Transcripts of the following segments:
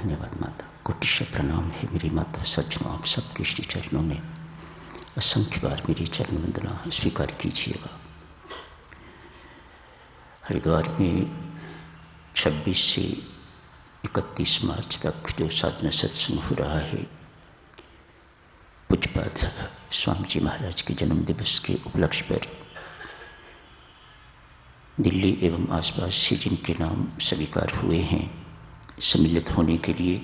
धन्यवाद माता। कोटिश प्रणाम है मेरी माता। सज्जनों, आप सबके श्री चरणों में असंख्य बार मेरी चरण वंदना स्वीकार कीजिएगा। हरिद्वार में 26 से 31 मार्च तक जो साधना सत्संग हो रहा है, पूज्यपाद स्वामी जी महाराज के जन्म दिवस के उपलक्ष्य पर दिल्ली एवं आसपास से जिनके नाम स्वीकार हुए हैं, सम्मिलित होने के लिए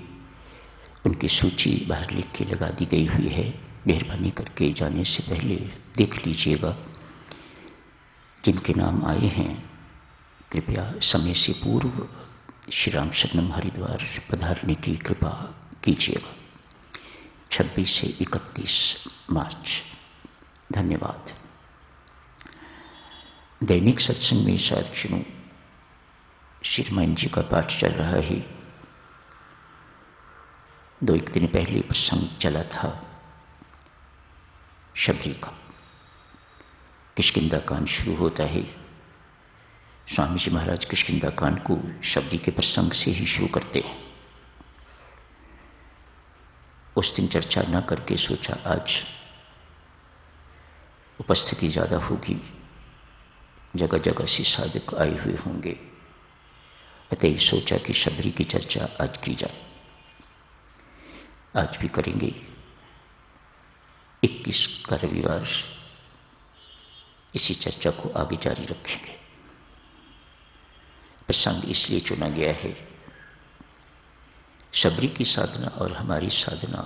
उनकी सूची बाहर लिख के लगा दी गई हुई है। मेहरबानी करके जाने से पहले देख लीजिएगा। जिनके नाम आए हैं कृपया समय से पूर्व श्री राम शरणम हरिद्वार पधारने की कृपा कीजिएगा। 26 से 31 मार्च। धन्यवाद। दैनिक सत्संग में सार्वजनों श्री रामायण जी का पाठ चल रहा है। 2-1 दिन पहले प्रसंग चला था शबरी का। किष्किंधा कांड शुरू होता है। स्वामी जी महाराज किष्किंधा कांड को शबरी के प्रसंग से ही शुरू करते हैं। उस दिन चर्चा न करके सोचा आज उपस्थिति ज्यादा होगी, जगह जगह से साधक आए हुए होंगे, अतः सोचा कि शबरी की चर्चा आज की जाए। आज भी करेंगे। 21 का रविवार इसी चर्चा को आगे जारी रखेंगे। प्रसंग इसलिए चुना गया है, शबरी की साधना और हमारी साधना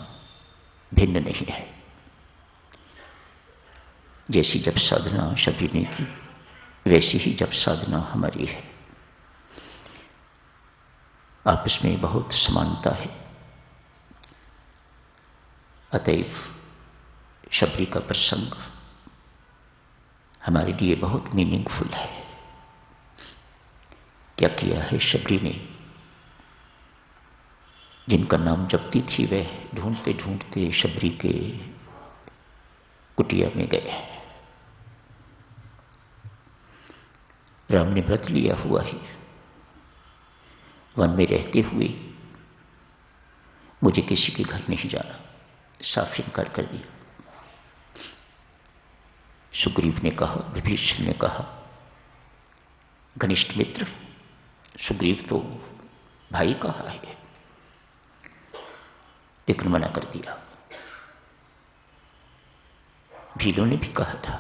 भिन्न नहीं है। जैसी जब साधना शबरी ने की, वैसी ही जब साधना हमारी है। आपस में बहुत समानता है। अतएव शबरी का प्रसंग हमारे लिए बहुत मीनिंगफुल है। क्या किया है शबरी ने? जिनका नाम जपती थी वह ढूंढते ढूंढते शबरी के कुटिया में गए। राम ने व्रत लिया हुआ है, वन में रहते हुए मुझे किसी के घर नहीं जाना, साफ इनकार कर दिया। सुग्रीव ने कहा, विभीषण ने कहा, घनिष्ठ मित्र सुग्रीव तो भाई कहा है, लेकिन मना कर दिया। भीलों ने भी कहा था,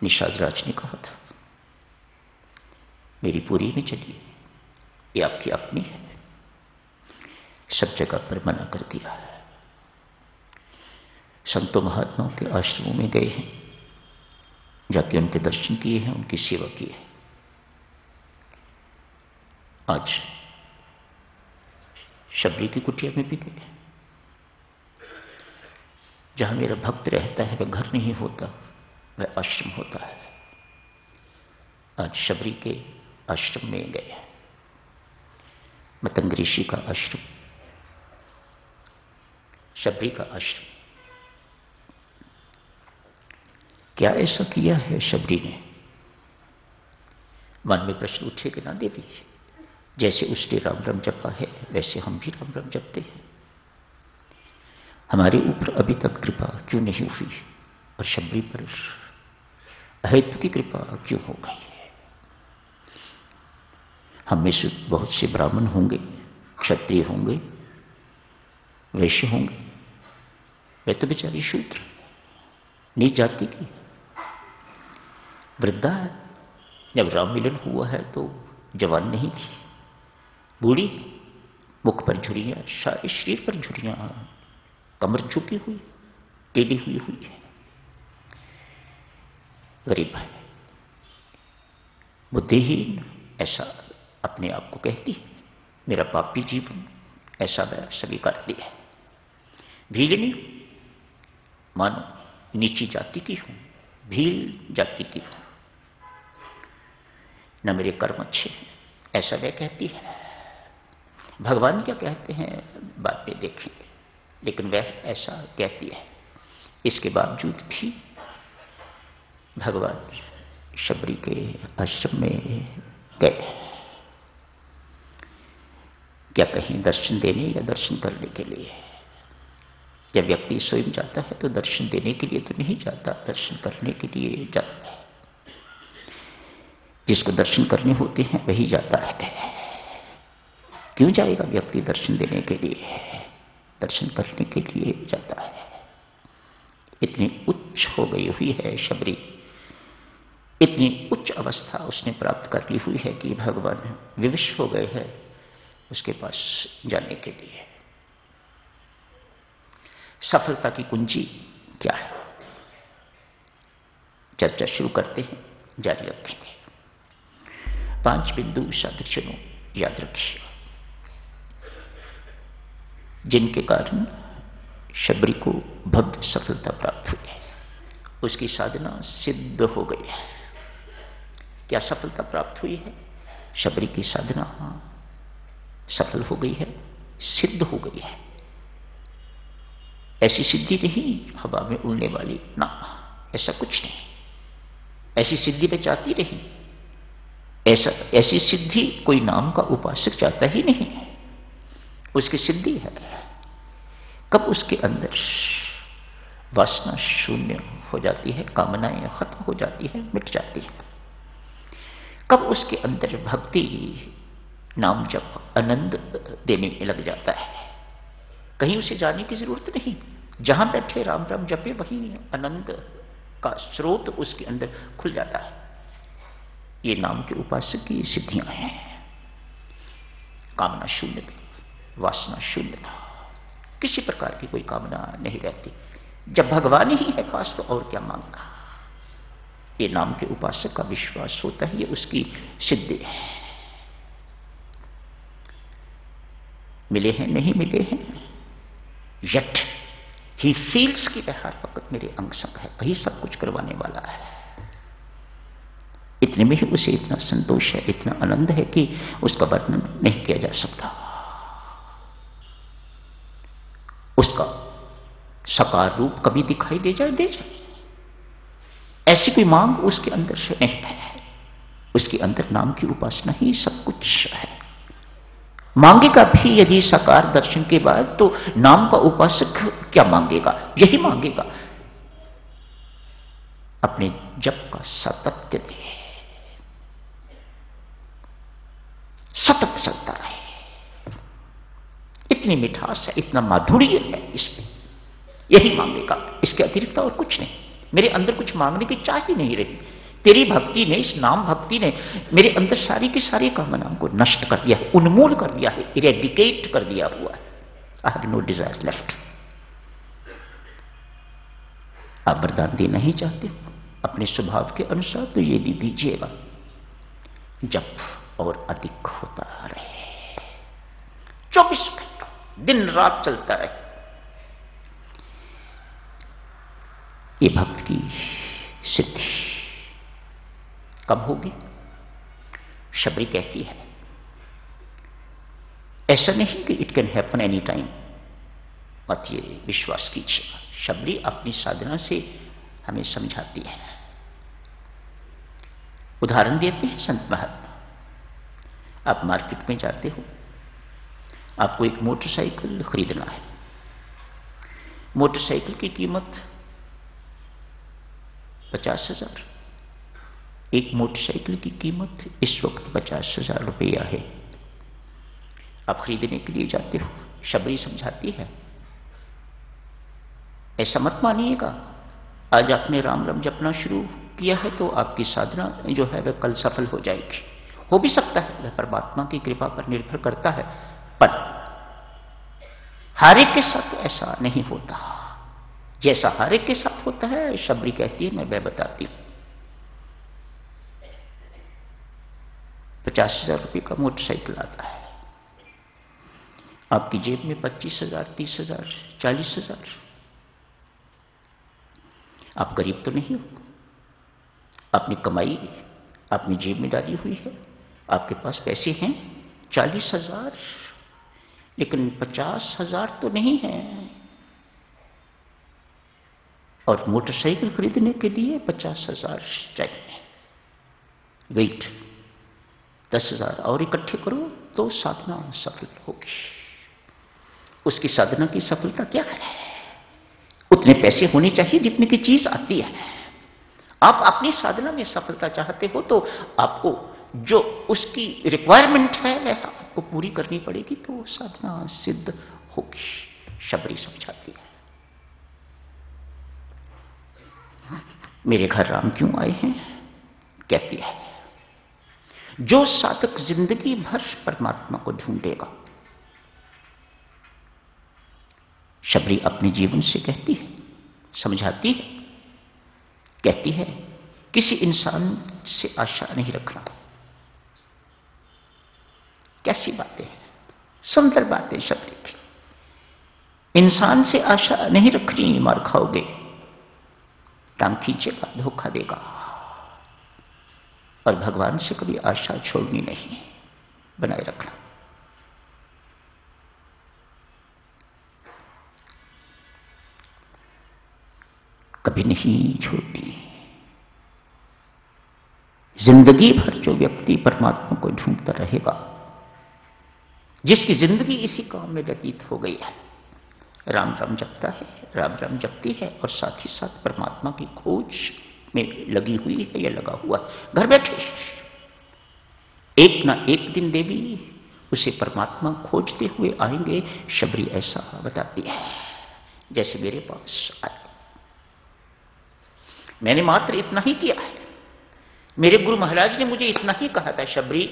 निषाद राज ने कहा था, मेरी पूरी में चलिए, ये आपकी अपनी है। सब जगह पर मना कर दिया है। संतों महात्माओं के आश्रमों में गए हैं, जाके उनके दर्शन किए हैं, उनकी सेवा की है। आज शबरी की कुटिया में भी गए। जहां मेरा भक्त रहता है वह घर नहीं होता, वह आश्रम होता है। आज शबरी के आश्रम में गए। मतंग ऋषि का आश्रम, शबरी का आश्रम। क्या ऐसा किया है शबरी ने? मन में प्रश्न उठे कि ना देवी, जैसे उसने राम राम जपा है वैसे हम भी राम राम जपते हैं। हमारे ऊपर अभी तक कृपा क्यों नहीं हुई और शबरी पर अहेतु की कृपा क्यों हो गई है? हम में से बहुत से ब्राह्मण होंगे, क्षत्रिय होंगे, वैश्य होंगे, वे तो बेचारी शूद्र, नीच जाति की वृद्धा है। जब राम मिलन हुआ है तो जवान नहीं थी, बूढ़ी, मुख पर झुर्रियां, सारे शरीर पर झुर्रियां, कमर झुकी हुई, टेढ़ी हुई है, गरीब है, बुद्धिहीन, ऐसा अपने आप को कहती है। मेरा पापी जीवन ऐसा वह सभी करती है। भीलनी, मानो नीची जाति की हूं, भील जाति की हूं, न मेरे कर्म अच्छे हैं, ऐसा वह कहती है। भगवान क्या कहते हैं बात में देखेंगे, लेकिन वह ऐसा कहती है। इसके बावजूद भी भगवान शबरी के आश्रम में गए। क्या कहें, दर्शन देने या दर्शन करने के लिए? जब व्यक्ति स्वयं जाता है तो दर्शन देने के लिए तो नहीं जाता, दर्शन करने के लिए जाता है। जिसको दर्शन करने होते हैं वही जाता है। क्यों जाएगा व्यक्ति दर्शन देने के लिए? दर्शन करने के लिए जाता है। इतनी उच्च हो गई हुई है शबरी, इतनी उच्च अवस्था उसने प्राप्त कर ली हुई है कि भगवान विवश हो गए हैं उसके पास जाने के लिए। सफलता की कुंजी क्या है? चर्चा शुरू करते हैं, जारी रखेंगे। 5 बिंदु साधुजनों याद रखिए, जिनके कारण शबरी को भव्य सफलता प्राप्त हुई है। उसकी साधना सिद्ध हो गई है। क्या सफलता प्राप्त हुई है? शबरी की साधना सफल हो गई है, सिद्ध हो गई है। ऐसी सिद्धि नहीं हवा में उड़ने वाली, ना, ऐसा कुछ नहीं। ऐसी सिद्धि में चाहती नहीं, ऐसी सिद्धि कोई नाम का उपासक चाहता ही नहीं है। उसकी सिद्धि है कब उसके अंदर वासना शून्य हो जाती है, कामनाएं खत्म हो जाती है, मिट जाती है। कब उसके अंदर भक्ति नाम जप आनंद देने में लग जाता है। कहीं उसे जाने की जरूरत नहीं, जहां बैठे राम राम जपे वहीं आनंद का स्रोत उसके अंदर खुल जाता है। ये नाम के उपासक की सिद्धियां हैं। कामना शून्यता, वासना शून्यता, किसी प्रकार की कोई कामना नहीं रहती। जब भगवान ही है पास तो और क्या मांगना। ये नाम के उपासक का विश्वास होता है, ये उसकी सिद्धि है। मिले हैं नहीं मिले हैं, यट ही फील्स की हर वक्त मेरे अंग संग है, वही सब कुछ करवाने वाला है। इतने में ही उसे इतना संतोष है, इतना आनंद है कि उसका वर्णन नहीं किया जा सकता। उसका साकार रूप कभी दिखाई दे जाए, ऐसी कोई मांग उसके अंदर से नहीं है। उसके अंदर नाम की उपासना ही सब कुछ है। मांगेगा भी यदि साकार दर्शन के बाद तो नाम का उपासक क्या मांगेगा? यही मांगेगा अपने जप का सातत्य दे, सतत चलता रहे। इतनी मिठास है, इतना माधुर्य है इसमें, यही मांगेगा। इसके अतिरिक्त और कुछ नहीं। मेरे अंदर कुछ मांगने की चाह ही नहीं रही। तेरी भक्ति ने, इस नाम भक्ति ने मेरे अंदर सारी की सारी कामनाओं को नष्ट कर दिया है, उन्मूल कर दिया है, इरेडिकेट कर दिया हुआ है। I have no desire left. आप वरदान देना ही चाहते हो अपने स्वभाव के अनुसार तो ये भी दीजिएगा, जप और अधिक होता रहे, 24 घंटे दिन रात चलता रहे। ये भक्त की सिद्धि कब होगी? शबरी कहती है, ऐसा नहीं कि it can happen any time, मत ये विश्वास कीजिएगा। शबरी अपनी साधना से हमें समझाती है। उदाहरण देते हैं संत महात्मा। आप मार्केट में जाते हो, आपको एक मोटरसाइकिल खरीदना है। मोटरसाइकिल की कीमत 50,000। एक मोटरसाइकिल की कीमत इस वक्त 50,000 रुपया है। आप खरीदने के लिए जाते हो। शबरी समझाती है, ऐसा मत मानिएगा आज आपने राम राम जपना शुरू किया है तो आपकी साधना जो है वह कल सफल हो जाएगी। हो भी सकता है, वह परमात्मा की कृपा पर निर्भर करता है, पर हर एक के साथ ऐसा नहीं होता। जैसा हर एक के साथ होता है, शबरी कहती है, मैं वह बताती हूं। 50,000 रुपये का मोटरसाइकिल आता है, आपकी जेब में 25,000, 30,000, 40,000। आप गरीब तो नहीं हो, आपने कमाई अपनी जेब में डाली हुई है, आपके पास पैसे हैं 40,000, लेकिन 50,000 तो नहीं है। और मोटरसाइकिल खरीदने के लिए 50,000 चाहिए। वेट, 10,000 और इकट्ठे करो तो साधना सफल होगी। उसकी साधना की सफलता क्या है? उतने पैसे होने चाहिए जितने की चीज आती है। आप अपनी साधना में सफलता चाहते हो तो आपको जो उसकी रिक्वायरमेंट है वह आपको पूरी करनी पड़ेगी, तो साधना सिद्ध होगी। शबरी समझाती है। मेरे घर राम क्यों आए हैं? कहती है जो साधक जिंदगी भर परमात्मा को ढूंढेगा। शबरी अपने जीवन से कहती है, समझाती है, कहती है किसी इंसान से आशा नहीं रखना। कैसी बातें हैं, सुंदर बातें शबरी की। इंसान से आशा नहीं रखनी, मार खाओगे, टांग खींचेगा, धोखा देगा। और भगवान से कभी आशा छोड़नी नहीं, बनाए रखना। कभी नहीं छोड़नी। जिंदगी भर जो व्यक्ति परमात्मा को ढूंढता रहेगा, जिसकी जिंदगी इसी काम में व्यतीत हो गई है, राम राम जपता है, राम राम जपती है और साथ ही साथ परमात्मा की खोज में लगी हुई है या लगा हुआ घर बैठे, एक ना एक दिन देवी उसे परमात्मा खोजते हुए आएंगे। शबरी ऐसा बताती है जैसे मेरे पास आए। मैंने मात्र इतना ही किया है। मेरे गुरु महाराज ने मुझे इतना ही कहा था, शबरी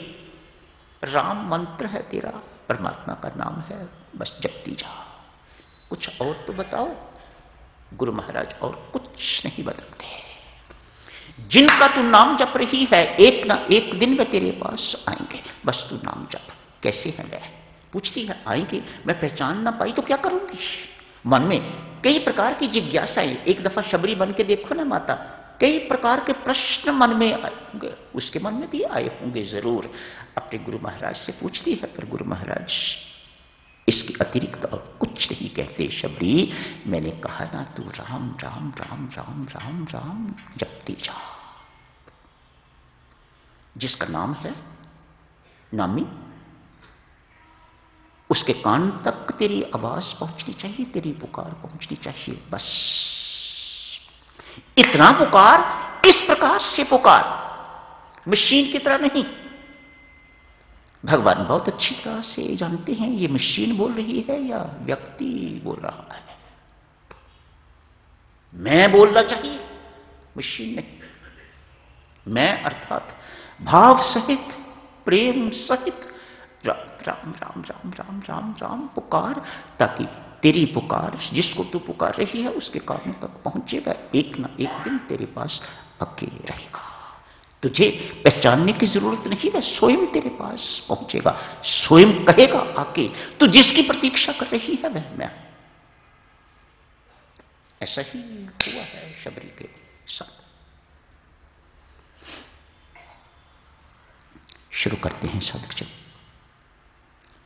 राम मंत्र है तेरा, परमात्मा का नाम है, बस जपती जा, कुछ और तो बताओ। गुरु महाराज और कुछ नहीं बताते। जिनका तू नाम जप रही है, एक ना एक दिन वे तेरे पास आएंगे, बस तू नाम जप। कैसे है वह? पूछती है आएंगे, मैं पहचान ना पाई तो क्या करूंगी? मन में कई प्रकार की जिज्ञासाएं। एक दफा शबरी बन के देखो ना माता, कई प्रकार के प्रश्न मन में आए होंगे, उसके मन में भी आए होंगे जरूर। अपने गुरु महाराज से पूछती है, पर गुरु महाराज इसके अतिरिक्त और कुछ नहीं कहते। शबरी मैंने कहा ना, तू राम राम राम राम राम राम जपती जा। जिसका नाम है नामी, उसके कान तक तेरी आवाज पहुंचनी चाहिए, तेरी पुकार पहुंचनी चाहिए, बस इतना पुकार। इस प्रकार से पुकार, मशीन की तरह नहीं। भगवान बहुत अच्छी तरह से जानते हैं ये मशीन बोल रही है या व्यक्ति बोल रहा है। मैं बोलना चाहिए, मशीन नहीं। मैं अर्थात भाव सहित, प्रेम सहित राम राम राम राम राम राम राम पुकार, ताकि तेरी पुकार जिसको तू पुकार रही है उसके कानों तक पहुंचेगा। एक ना एक दिन तेरे पास अकेले रहेगा। तुझे पहचानने की जरूरत नहीं, वह स्वयं तेरे पास पहुंचेगा, स्वयं कहेगा आके तू जिसकी प्रतीक्षा कर रही है वह मैं। ऐसा ही हुआ है शबरी के साथ। शुरू करते हैं साधक जन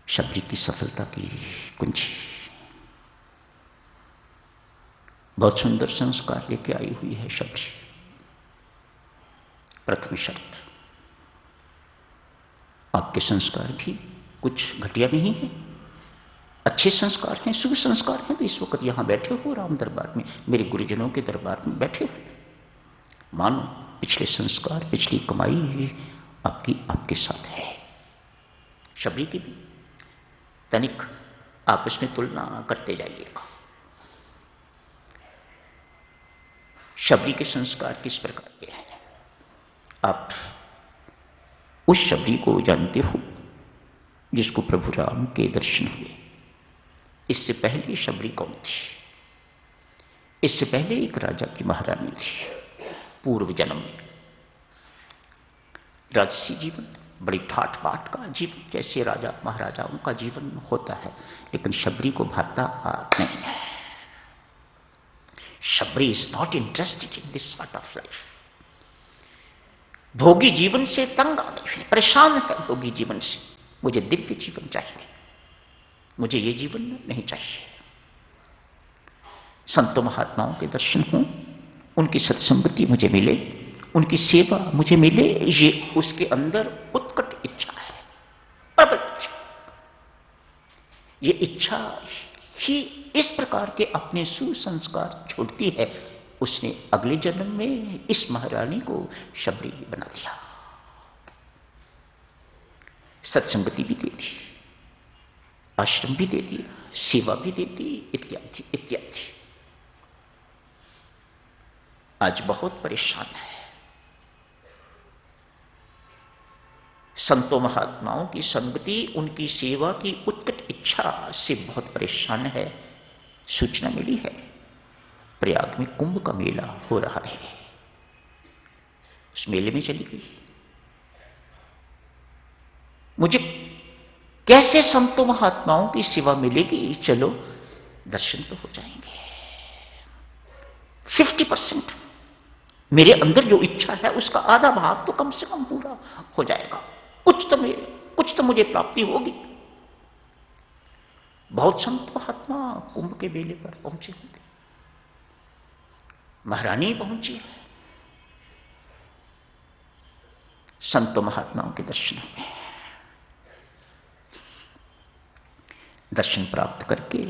शबरी की सफलता की कुंजी। बहुत सुंदर संस्कार लेके आई हुई है शबरी। प्रथम शर्त, आपके संस्कार भी कुछ घटिया नहीं है, अच्छे संस्कार हैं, शुभ संस्कार हैं। तो इस वक्त यहां बैठे हो राम दरबार में, मेरे गुरुजनों के दरबार में बैठे हो, मानो पिछले संस्कार, पिछली कमाई आपके साथ है। शबरी की भी तनिक आपस में तुलना करते जाइएगा। शबरी के संस्कार किस प्रकार के हैं? आप उस शबरी को जानते हो जिसको प्रभु राम के दर्शन हुए। इससे पहले शबरी कौन थी? इससे पहले एक राजा की महारानी थी। पूर्व जन्म में राजसी जीवन, बड़ी ठाट बाट का जीवन, जैसे राजा महाराजाओं का जीवन होता है, लेकिन शबरी को भाता नहीं है। Shabari is not interested in this sort of life. भोगी जीवन से तंग आ गई है, परेशान है भोगी जीवन से। मुझे दिव्य जीवन चाहिए, मुझे ये जीवन नहीं चाहिए। संतों महात्माओं के दर्शन हों, उनकी सत्संगति मुझे मिले, उनकी सेवा मुझे मिले, ये उसके अंदर उत्कट इच्छा है, प्रबल इच्छा। ये इच्छा ही इस प्रकार के अपने सुसंस्कार छोड़ती है। उसने अगले जन्म में इस महारानी को शबरी बना दिया, सत्संगति भी दे दी, आश्रम भी दे दिया, सेवा भी दे दी, इत्यादि इत्यादि। आज बहुत परेशान है, संतों महात्माओं की संगति, उनकी सेवा की उत्कट इच्छा से बहुत परेशान है। सूचना मिली है प्रयाग में कुंभ का मेला हो रहा है, उस मेले में चली गई। मुझे कैसे संतों महात्माओं की सेवा मिलेगी? चलो दर्शन तो हो जाएंगे। 50% मेरे अंदर जो इच्छा है उसका आधा भाग तो कम से कम पूरा हो जाएगा। कुछ तो मुझे प्राप्ति होगी। बहुत संत महात्मा कुंभ के मेले पर पहुंचे होंगे, महारानी पहुंची है संतों महात्माओं के दर्शन में। दर्शन प्राप्त करके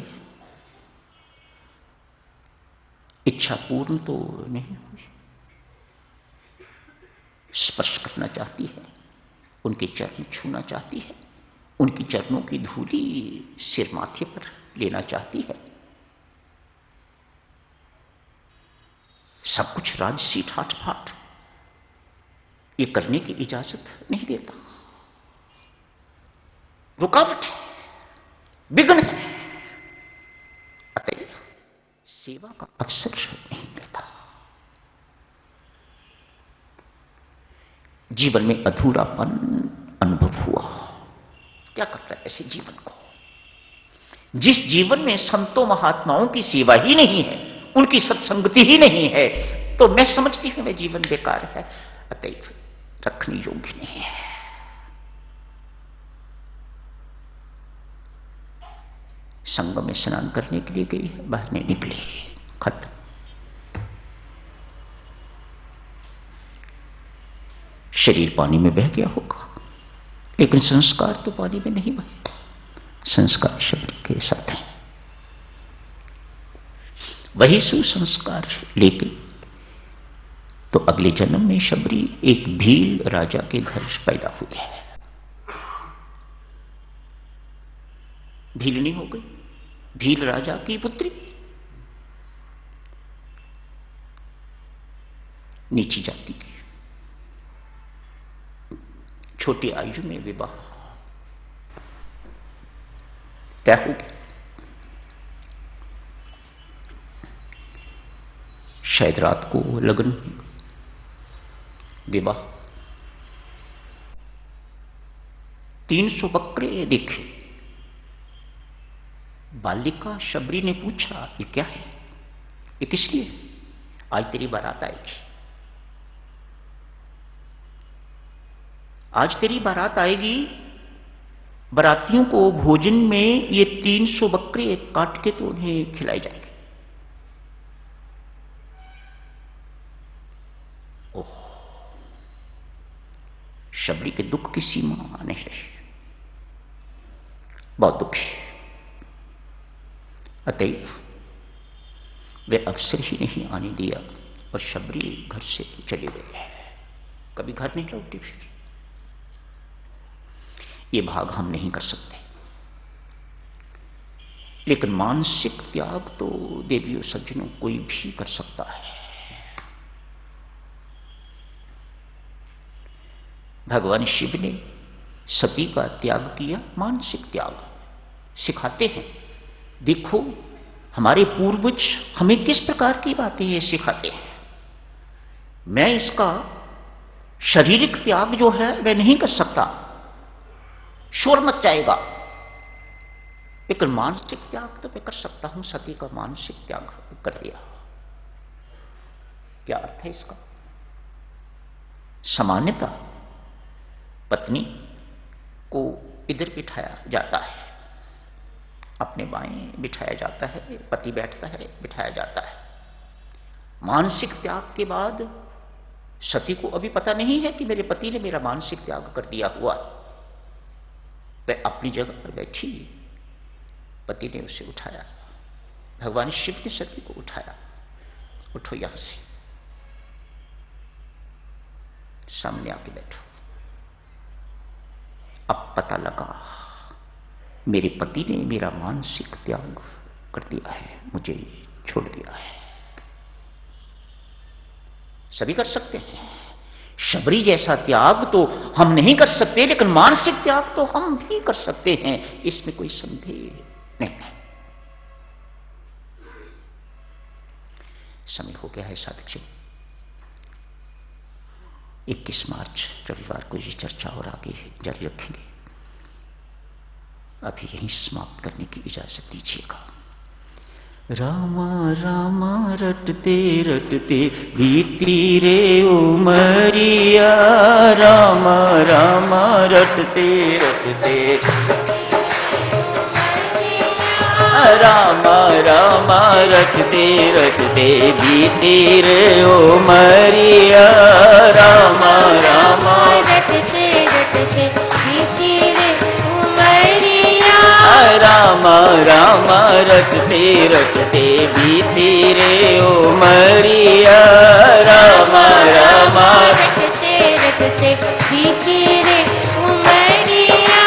इच्छा पूर्ण तो नहीं हुई, स्पर्श करना चाहती है, उनके चरण छूना चाहती है, उनकी चरणों की धूली सिर माथे पर लेना चाहती है। सब कुछ राजसी ठाठ फाट ये करने की इजाजत नहीं देता, रुकावट है, विघ्न है। अतएव सेवा का अवसर नहीं मिलता। जीवन में अधूरापन अनुभव हुआ। क्या करता है ऐसे जीवन को? जिस जीवन में संतों महात्माओं की सेवा ही नहीं है, उनकी सत्संगति ही नहीं है, तो मैं समझती हूं वह जीवन बेकार है, अतएव रखने योग्य नहीं है। संग में स्नान करने के लिए गई, बाहर नहीं निकली, खत्म। शरीर पानी में बह गया होगा, लेकिन संस्कार तो पानी में नहीं बहे। संस्कार शब्द के साथ है, वही सुसंस्कार लेके तो अगले जन्म में शबरी एक भील राजा के घर पैदा हुई है। भीलनी हो गई, भील राजा की पुत्री। नीची जाति की, छोटी आयु में विवाह तय हो गया। शायद रात को लगन, विवाह। 300 बकरे देखे। बालिका शबरी ने पूछा, ये क्या है? ये किस लिए? आज तेरी बारात आएगी, आज तेरी बारात आएगी। बारातियों को भोजन में ये 300 बकरे काट के तो उन्हें खिलाए जाएंगे। ओह, शबरी के दुख की सीमा नहीं रही, बहुत दुखी। अतएव वे अवसर ही नहीं आने दिया और शबरी घर से चले गए। कभी घर नहीं लौटी फिर। ये भाग हम नहीं कर सकते, लेकिन मानसिक त्याग तो देवियों सज्जनों कोई भी कर सकता है। भगवान शिव ने सती का त्याग किया, मानसिक त्याग सिखाते हैं। देखो हमारे पूर्वज हमें किस प्रकार की बातें ये सिखाते हैं। मैं इसका शारीरिक त्याग जो है वह नहीं कर सकता, शोर मच जाएगा, लेकिन मानसिक त्याग तो मैं कर सकता हूं। सती का मानसिक त्याग कर दिया। क्या अर्थ है इसका? सामान्यता पत्नी को इधर बिठाया जाता है, अपने बाएं बिठाया जाता है, पति बैठता है, बिठाया जाता है। मानसिक त्याग के बाद सती को अभी पता नहीं है कि मेरे पति ने मेरा मानसिक त्याग कर दिया हुआ। वह अपनी जगह पर बैठी, पति ने उसे उठाया, भगवान शिव ने सती को उठाया, उठो यहां से, सामने आके बैठो। अब पता लगा मेरे पति ने मेरा मानसिक त्याग कर दिया है, मुझे छोड़ दिया है। सभी कर सकते हैं, शबरी जैसा त्याग तो हम नहीं कर सकते, लेकिन मानसिक त्याग तो हम भी कर सकते हैं, इसमें कोई संदेह नहीं है। समय हो गया है साधक जी, 21 मार्च रविवार को ये चर्चा और आगे जारी रखेंगे। अभी यहीं समाप्त करने की इजाजत दीजिएगा। रामा रामा रटते रटते बीती रे उमरिया, रामा रामा रटते रटते, रामा रामा रटते रटते बीती रे उमरिया, रामा रामा रटते रटते बीती रे उमरिया, रामा रामा रटते रटते बीती रे उमरिया, रामा रामा रटते रटते बीती रे उमरिया।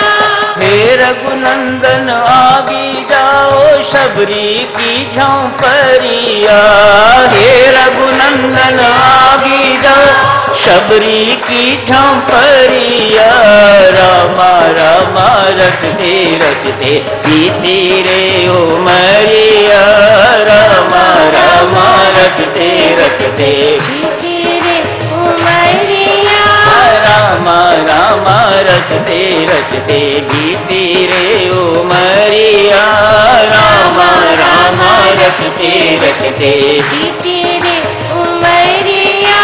हे रघुनंदन आगे जाओ शबरी की झोंपड़िया, हे रघुनंदन आगे जाओ शबरी की झोंपड़िया, रामा रामा रटते रटते बीती रे उमरिया, रामा रामा रटते रटते बीती रे उमरिया, रामा रामा रटते रटते बीती रे उमरिया, रामा रामा रटते रटते बीती रे उमरिया।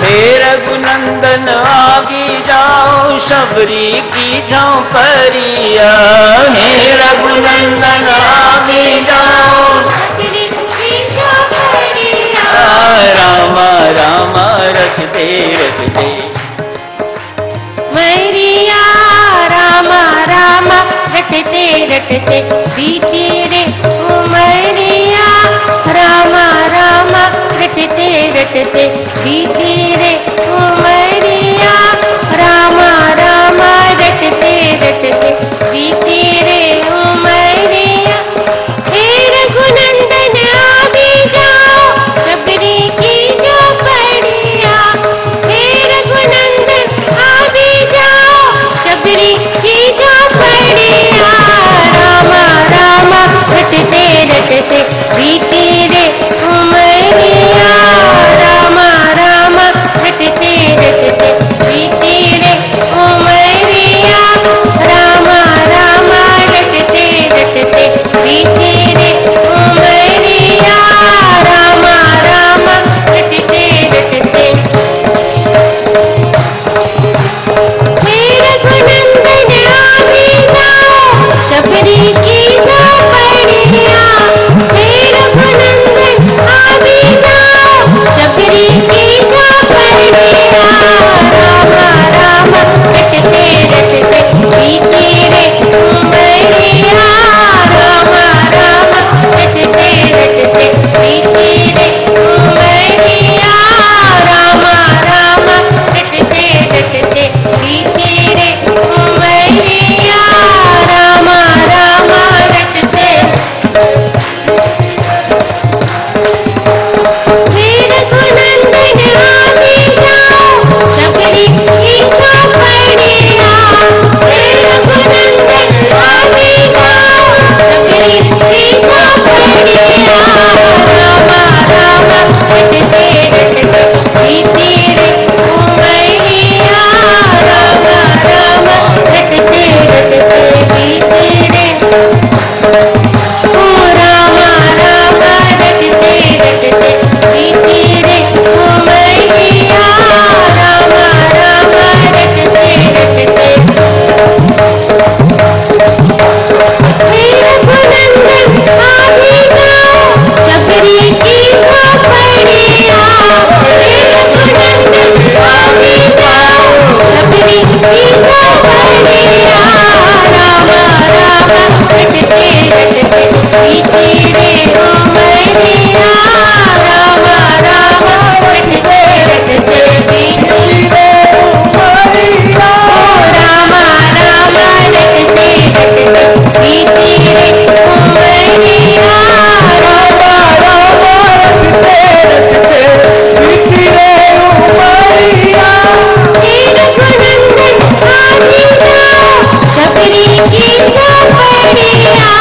हे रघुनंदन आगे जाओ शबरी की झोंपड़िया, हे रघुनंदन आगे जाओ शबरी की झोंपड़िया, रामा रामा रटते रटते मरिया, रामा रामा रटते रटते बीती रे उमरिया, रामा रामा रटते रटते बीती रे उमरिया, रामा रामा रटते रटते बीती रे उमरिया। हे रघुनंदन आगे जाओ शबरी की झोंपड़िया, हे रघुनंदन आगे जाओ शबरी की झोंपड़िया, रामा रामा रटते रटते बीती रे उमरिया, रामा रामा रटते रटते बीती रे उमरिया, रामा झोपड़ियाँ